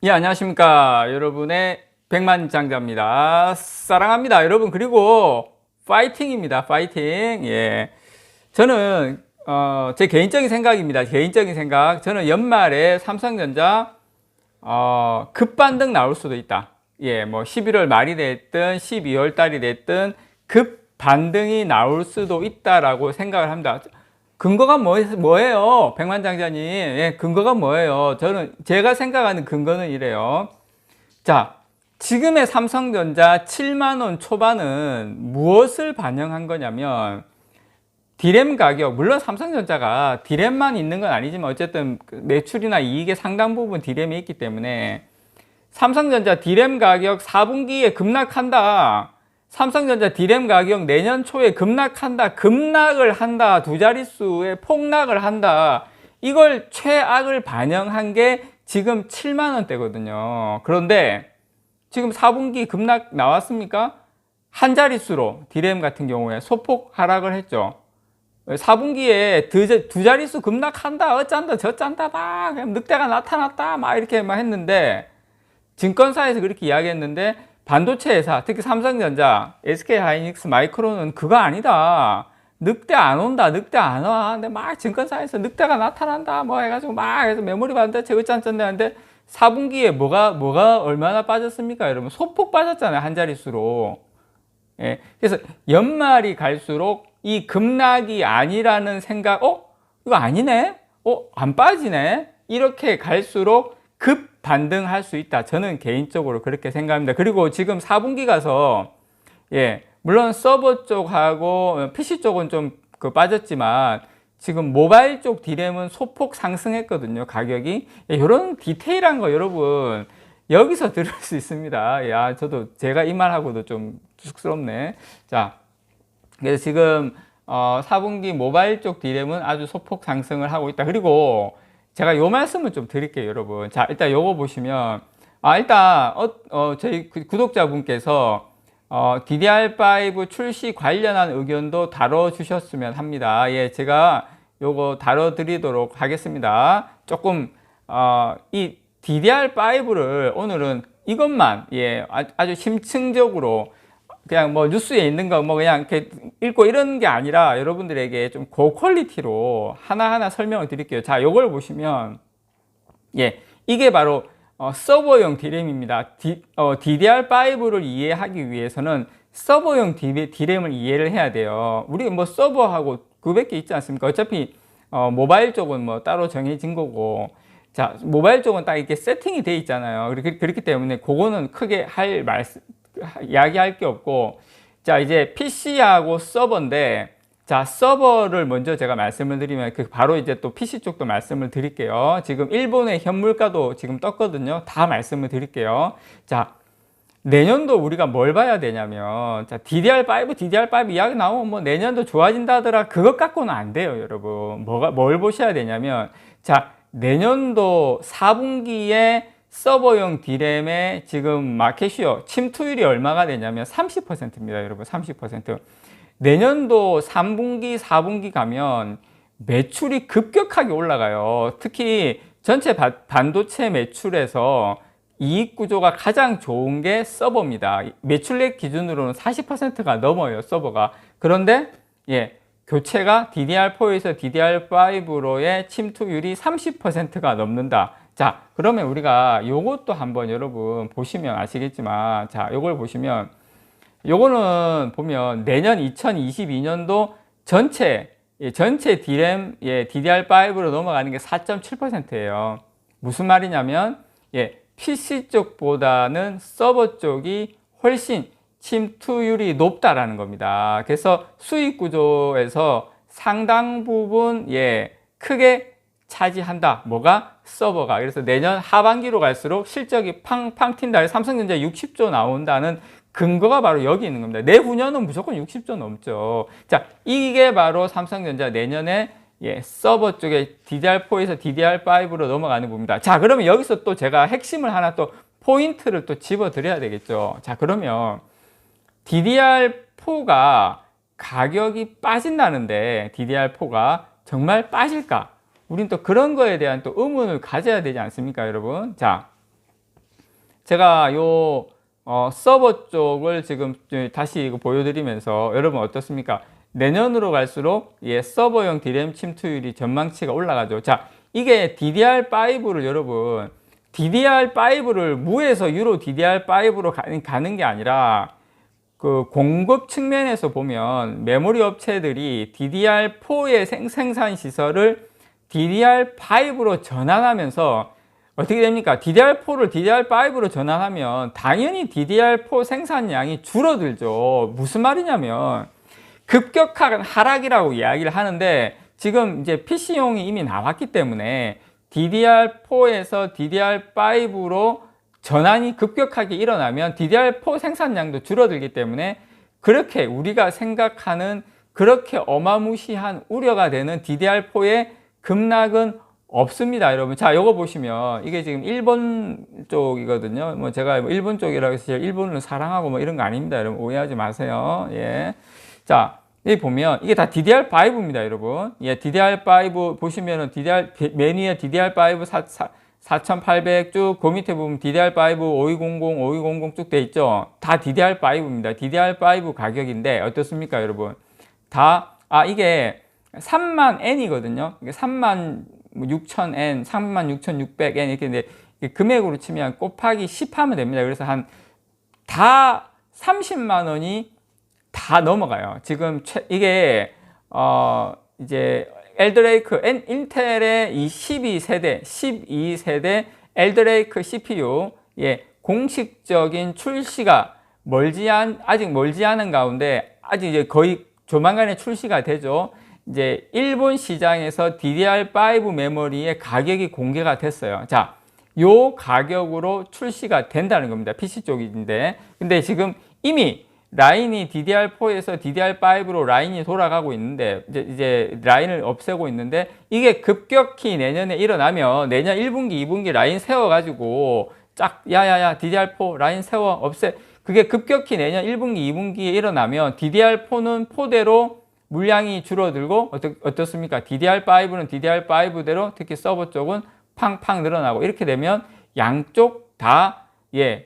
예, 안녕하십니까. 여러분의 백만장자입니다. 사랑합니다. 여러분, 그리고 파이팅입니다. 파이팅. 예. 저는, 제 개인적인 생각입니다. 개인적인 생각. 저는 연말에 삼성전자, 급반등 나올 수도 있다. 예, 뭐 11월 말이 됐든 12월 달이 됐든 급반등이 나올 수도 있다라고 생각을 합니다. 근거가 뭐예요? 백만장자님. 예, 근거가 뭐예요? 제가 생각하는 근거는 이래요. 자, 지금의 삼성전자 7만원 초반은 무엇을 반영한 거냐면, 디램 가격, 물론 삼성전자가 디램만 있는 건 아니지만, 어쨌든 매출이나 이익의 상당 부분 디램이 있기 때문에, 삼성전자 디램 가격 4분기에 급락한다. 삼성전자 디램 가격 내년 초에 급락한다. 급락을 한다. 두 자릿수의 폭락을 한다. 이걸 최악을 반영한 게 지금 7만 원대거든요. 그런데 지금 4분기 급락 나왔습니까? 한 자릿수로 디램 같은 경우에 소폭 하락을 했죠. 4분기에 두 자릿수 급락한다. 어쩐다 저쩐다 막 늑대가 나타났다 막 이렇게 막 했는데, 증권사에서 그렇게 이야기했는데, 반도체 회사, 특히 삼성전자, SK하이닉스, 마이크론은 그거 아니다. 늑대 안 온다. 늑대 안 와. 근데 막 증권사에서 늑대가 나타난다. 뭐 해가지고 막 해서 메모리 반도체 어쩐쩐데 하는데, 4분기에 뭐가 얼마나 빠졌습니까? 여러분, 소폭 빠졌잖아요. 한 자릿수로. 예. 그래서 연말이 갈수록 이 급락이 아니라는 생각, 이거 아니네? 안 빠지네? 이렇게 갈수록 급 반등할 수 있다. 저는 개인적으로 그렇게 생각합니다. 그리고 지금 4분기 가서, 예, 물론 서버 쪽하고 PC 쪽은 좀 빠졌지만, 지금 모바일 쪽 디램은 소폭 상승했거든요. 가격이. 예, 이런 디테일한 거 여러분 여기서 들을 수 있습니다. 야, 저도 제가 이 말하고도 좀 쑥스럽네. 자, 그래서 지금 4분기 모바일 쪽 디램은 아주 소폭 상승을 하고 있다. 그리고 제가 요 말씀을 좀 드릴게요, 여러분. 자, 일단 요거 보시면, 일단 저희 구독자분께서 DDR5 출시 관련한 의견도 다뤄주셨으면 합니다. 예, 제가 요거 다뤄드리도록 하겠습니다. 조금 이 DDR5를 오늘은 이것만, 예, 아주 심층적으로 그냥 뭐 뉴스에 있는 거 뭐 그냥 이렇게 읽고 이런 게 아니라 여러분들에게 좀 고퀄리티로 하나하나 설명을 드릴게요. 자, 요걸 보시면, 예, 이게 바로 서버용 디램입니다. DDR5를 이해하기 위해서는 서버용 디램을 이해를 해야 돼요. 우리 뭐 서버하고 그밖에 있지 않습니까? 어차피 모바일 쪽은 뭐 따로 정해진 거고, 자, 모바일 쪽은 딱 이렇게 세팅이 돼 있잖아요. 그렇기 때문에 그거는 크게 이야기할 게 없고, 자, 이제 PC하고 서버인데, 자, 서버를 먼저 제가 말씀을 드리면 바로 이제 또 PC 쪽도 말씀을 드릴게요. 지금 일본의 현물가도 지금 떴거든요. 다 말씀을 드릴게요. 자, 내년도 우리가 뭘 봐야 되냐면, 자, DDR5 이야기 나오면 뭐 내년도 좋아진다더라. 그것 갖고는 안 돼요, 여러분. 뭘 보셔야 되냐면, 자, 내년도 4분기에 서버용 디램의 지금 마켓시어 침투율이 얼마가 되냐면 30%입니다, 여러분. 30%. 내년도 3분기, 4분기 가면 매출이 급격하게 올라가요. 특히 전체 반도체 매출에서 이익 구조가 가장 좋은 게 서버입니다. 매출액 기준으로는 40%가 넘어요, 서버가. 그런데, 예, 교체가 DDR4에서 DDR5로의 침투율이 30%가 넘는다. 자, 그러면 우리가 요것도 한번 여러분 보시면 아시겠지만, 자, 요걸 보시면, 요거는 보면 내년 2022년도 전체 디램, 예, DDR5로 넘어가는 게 4.7%예요. 무슨 말이냐면, 예, PC 쪽보다는 서버 쪽이 훨씬 침투율이 높다라는 겁니다. 그래서 수익 구조에서 상당 부분, 예, 크게 차지한다. 뭐가? 서버가. 그래서 내년 하반기로 갈수록 실적이 팡팡 튄다. 삼성전자 60조 나온다는 근거가 바로 여기 있는 겁니다. 내후년은 무조건 60조 넘죠. 자, 이게 바로 삼성전자 내년에, 예, 서버 쪽에 DDR4에서 DDR5로 넘어가는 부분입니다. 자, 그러면 여기서 또 제가 핵심을 하나 또 포인트를 또 집어 드려야 되겠죠. 자, 그러면 DDR4가 가격이 빠진다는데 DDR4가 정말 빠질까? 우린 또 그런 거에 대한 또 의문을 가져야 되지 않습니까, 여러분? 자, 제가 요 서버 쪽을 지금 다시 이거 보여드리면서 여러분 어떻습니까? 내년으로 갈수록 서버용 DRAM 침투율이 전망치가 올라가죠. 자, 이게 DDR5를 여러분 DDR5를 무에서 유로 DDR5로 가는 게 아니라 그 공급 측면에서 보면 메모리 업체들이 DDR4의 생산 시설을 DDR5로 전환하면서 어떻게 됩니까? DDR4를 DDR5로 전환하면 당연히 DDR4 생산량이 줄어들죠. 무슨 말이냐면 급격한 하락이라고 이야기를 하는데 지금 이제 PC용이 이미 나왔기 때문에 DDR4에서 DDR5로 전환이 급격하게 일어나면 DDR4 생산량도 줄어들기 때문에 그렇게 우리가 생각하는 그렇게 어마무시한 우려가 되는 DDR4의 급락은 없습니다, 여러분. 자, 요거 보시면 이게 지금 일본 쪽이거든요. 뭐 제가 일본 쪽이라고 해서 일본을 사랑하고 뭐 이런 거 아닙니다, 여러분. 오해하지 마세요. 예. 자, 여기 보면 이게 다 DDR5입니다, 여러분. 예, DDR5 보시면은 맨 위에 DDR5 4800 쭉 그 밑에 보면 DDR5 5200, 5200 쭉 돼 있죠. 다 DDR5입니다. DDR5 가격인데 어떻습니까, 여러분? 이게 30,000N이거든요. 이게 36,000N, 36,600N 이렇게 있는데 금액으로 치면 곱하기 10 하면 됩니다. 그래서 다 30만 원이 다 넘어가요. 지금 이게 이제 엘드레이크 인텔의 이 12세대 엘드레이크 CPU 공식적인 출시가 아직 멀지 않은 가운데 아직 이제 거의 조만간에 출시가 되죠. 이제 일본 시장에서 DDR5 메모리의 가격이 공개가 됐어요. 자, 요 가격으로 출시가 된다는 겁니다. PC 쪽인데. 근데 지금 이미 라인이 DDR4에서 DDR5로 라인이 돌아가고 있는데 이제 라인을 없애고 있는데 이게 급격히 내년에 일어나면 내년 1분기, 2분기 라인 세워가지고 야야야 DDR4 라인 세워 없애 그게 급격히 내년 1분기, 2분기에 일어나면 DDR4는 포대로 물량이 줄어들고 어떻습니까? DDR5는 DDR5대로 특히 서버 쪽은 팡팡 늘어나고 이렇게 되면 양쪽 다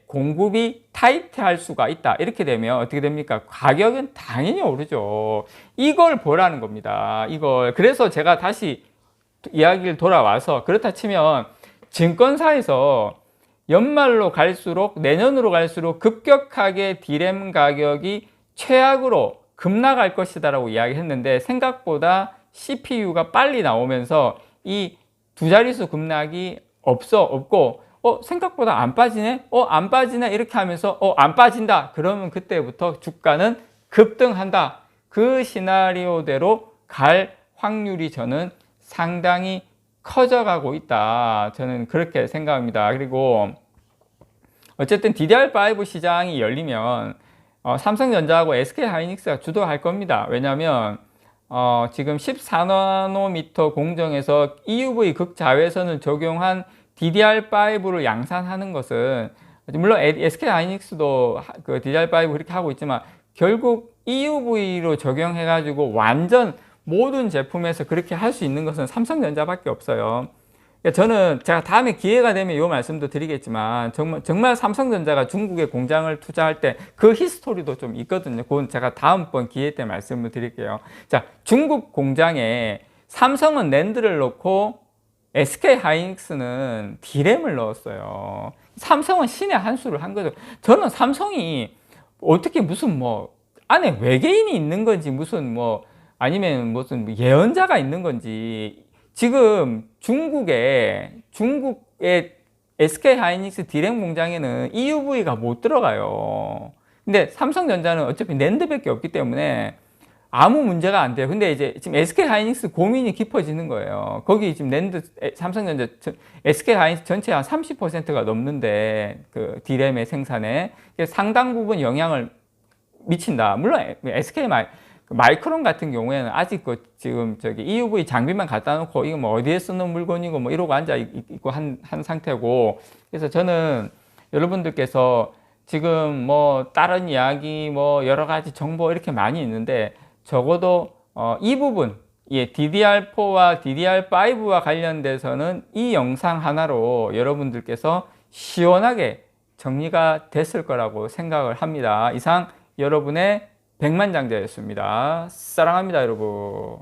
공급이 타이트할 수가 있다. 이렇게 되면 어떻게 됩니까? 가격은 당연히 오르죠. 이걸 보라는 겁니다. 그래서 제가 다시 이야기를 돌아와서 그렇다 치면 증권사에서 연말로 갈수록 내년으로 갈수록 급격하게 DRAM 가격이 최악으로 급락할 것이다 라고 이야기했는데 생각보다 CPU가 빨리 나오면서 이 두 자릿수 급락이 없고 생각보다 안 빠지네? 안 빠지네? 이렇게 하면서 안 빠진다. 그러면 그때부터 주가는 급등한다. 그 시나리오대로 갈 확률이 저는 상당히 커져가고 있다. 저는 그렇게 생각합니다. 그리고 어쨌든 DDR5 시장이 열리면 삼성전자하고 SK하이닉스가 주도할 겁니다. 왜냐하면 지금 14나노미터 공정에서 EUV 극자외선을 적용한 DDR5를 양산하는 것은 물론 SK하이닉스도 그 DDR5 그렇게 하고 있지만 결국 EUV로 적용해 가지고 완전 모든 제품에서 그렇게 할 수 있는 것은 삼성전자밖에 없어요. 저는 제가 다음에 기회가 되면 이 말씀도 드리겠지만 정말 삼성전자가 중국에 공장을 투자할 때 그 히스토리도 좀 있거든요. 그건 제가 다음번 기회 때 말씀을 드릴게요. 자, 중국 공장에 삼성은 낸드를 넣고 SK하이닉스는 D램을 넣었어요. 삼성은 신의 한 수를 한 거죠. 저는 삼성이 어떻게 무슨 안에 외계인이 있는 건지 아니면 무슨 예언자가 있는 건지 지금 중국의 SK하이닉스 D램 공장에는 EUV가 못 들어가요. 근데 삼성전자는 어차피 낸드밖에 없기 때문에 아무 문제가 안 돼요. 근데 이제 지금 SK하이닉스 고민이 깊어지는 거예요. 거기 지금 삼성전자, SK하이닉스 전체 한 30%가 넘는데 그 D램의 생산에 상당 부분 영향을 미친다. 물론 마이크론 같은 경우에는 아직 지금 EUV 장비만 갖다 놓고 이거 어디에 쓰는 물건이고 이러고 앉아 있고 한 상태고. 그래서 저는 여러분들께서 지금 다른 이야기 여러 가지 정보 이렇게 많이 있는데 적어도 이 부분 DDR4와 DDR5와 관련돼서는 이 영상 하나로 여러분들께서 시원하게 정리가 됐을 거라고 생각을 합니다. 이상 여러분의 백만장자였습니다. 사랑합니다, 여러분.